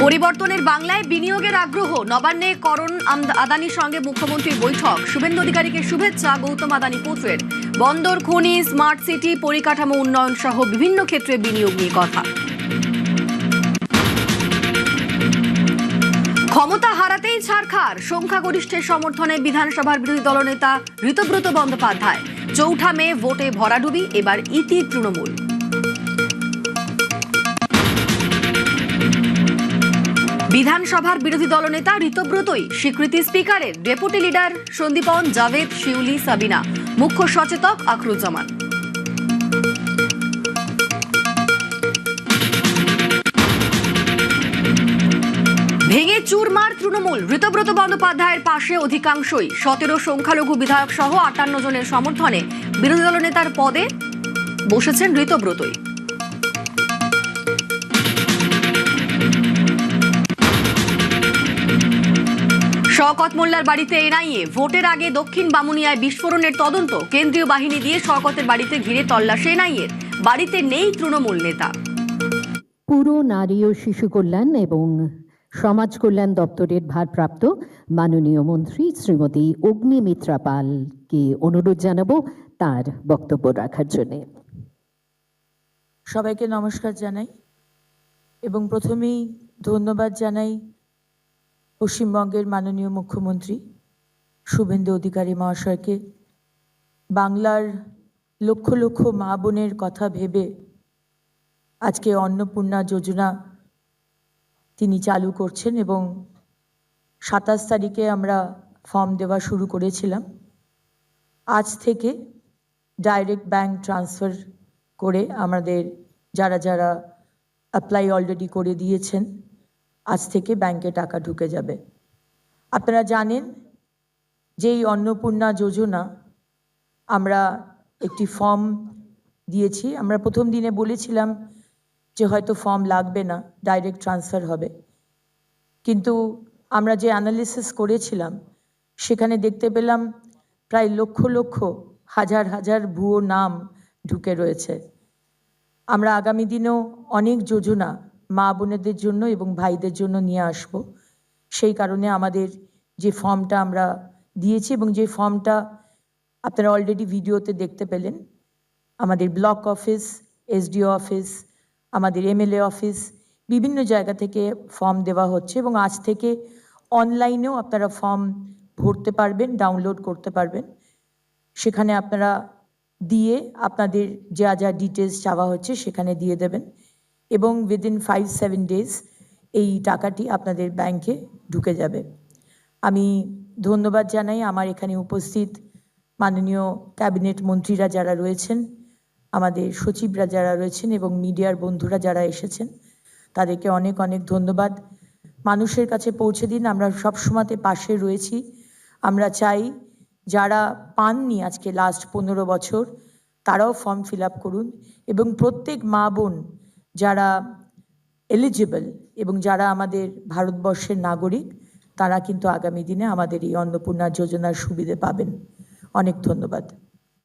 পরিবর্তনের বাংলায় বিনিয়োগের আগ্রহ। নবান্নে করণ আদানির সঙ্গে মুখ্যমন্ত্রীর বৈঠক। শুভেন্দু অধিকারীকে শুভেচ্ছা গৌতম আদানি পুত্রের। বন্দর, খনি, স্মার্ট সিটি, পরিকাঠামো উন্নয়ন সহ বিভিন্ন ক্ষেত্রে বিনিয়োগ নিয়ে কথা। ক্ষমতা হারাতেই ছাড়খাড়। সংখ্যাগরিষ্ঠের সমর্থনে বিধানসভার বিরোধী দলনেতা ঋতব্রত বন্দ্যোপাধ্যায়। ৪ মে ভোটে ভরাডুবি, এবার ইতি তৃণমূল। বিধানসভার বিরোধী দলনেতা ঋতব্রতই স্বীকৃতি স্পিকারের। ডেপুটি লিডার সন্দীপন, জাভেদ, শিউলি, সাবিনা, মুখ্য সচেতক আখরুজ্জামান। ভেঙে চুরমার তৃণমূল। ঋতব্রত বন্দ্যোপাধ্যায়ের পাশে অধিকাংশই। 17 সংখ্যালঘু বিধায়ক সহ 58 জনের সমর্থনে বিরোধী দলনেতার পদে বসেছেন ঋতব্রতই। শওকত মোল্লার বাড়িতে এনআইএ। ভোটের আগে দক্ষিণ বামুনিয়ায় বিস্ফোরণের তদন্ত। কেন্দ্রীয় বাহিনী দিয়ে শওকতের বাড়িতে ঘিরে তল্লাশি এনআইএর। বাড়িতে নেই তৃণমূল নেতা। পুরো নারী ও শিশু কল্যাণ এবং সমাজ কল্যাণ দপ্তরের ভারপ্রাপ্ত মাননীয় মন্ত্রী শ্রীমতী অগ্নিমিত্রা পালকে অনুরোধ জানাবো তার বক্তব্য রাখার জন্য। সবাইকে নমস্কার জানাই এবং প্রথমেই ধন্যবাদ জানাই পশ্চিমবঙ্গের মাননীয় মুখ্যমন্ত্রী শুভেন্দু অধিকারী মহাশয়কে। বাংলার লক্ষ লক্ষ মা বোনের কথা ভেবে আজকে অন্নপূর্ণা যোজনা তিনি চালু করছেন এবং 27 তারিখে আমরা ফর্ম দেওয়া শুরু করেছিলাম। আজ থেকে ডাইরেক্ট ব্যাংক ট্রান্সফার করে আমাদের যারা যারা অ্যাপ্লাই অলরেডি করে দিয়েছেন, আজ থেকে ব্যাংকে টাকা ঢুকে যাবে। আপনারা জানেন যে এই অন্নপূর্ণা যোজনা আমরা একটি ফর্ম দিয়েছি। আমরা প্রথম দিনে বলেছিলাম যে হয়তো ফর্ম লাগবে না, ডাইরেক্ট ট্রান্সফার হবে, কিন্তু আমরা যে অ্যানালিসিস করেছিলাম সেখানে দেখতে পেলাম প্রায় লক্ষ লক্ষ হাজার হাজার ভুয়ো নাম ঢুকে রয়েছে। আমরা আগামী দিনেও অনেক যোজনা মা বোনেদের জন্য এবং ভাইদের জন্য নিয়ে আসব। সেই কারণে আমাদের যে ফর্মটা আমরা দিয়েছি এবং যে ফর্মটা আপনারা অলরেডি ভিডিওতে দেখতে পেলেন, আমাদের ব্লক অফিস, এসডিও অফিস, আমাদের এমএলএ অফিস, বিভিন্ন জায়গা থেকে ফর্ম দেওয়া হচ্ছে এবং আজ থেকে অনলাইনেও আপনারা ফর্ম ভরতে পারবেন, ডাউনলোড করতে পারবেন। সেখানে আপনারা দিয়ে আপনাদের যা যা ডিটেলস চাওয়া হচ্ছে সেখানে দিয়ে দেবেন এবং উইদিন 5-7 ডেজ এই টাকাটি আপনাদের ব্যাংকে ঢুকে যাবে। আমি ধন্যবাদ জানাই আমার এখানে উপস্থিত মাননীয় ক্যাবিনেট মন্ত্রীরা যারা রয়েছেন, আমাদের সচিবরা যারা রয়েছেন এবং মিডিয়ার বন্ধুরা যারা এসেছেন, তাদেরকে অনেক অনেক ধন্যবাদ। মানুষের কাছে পৌঁছে দিন, আমরা সবসময়তে পাশে রয়েছি। আমরা চাই যারা পাননি আজকে লাস্ট 15 বছর তারাও ফর্ম ফিল আপ করুন এবং প্রত্যেক মা বোন যারা এলিজিবল এবং যারা আমাদের ভারতবর্ষের নাগরিক তারা কিন্তু আগামী দিনে আমাদের এই অন্নপূর্ণা যোজনার সুবিধে পাবেন। অনেক ধন্যবাদ।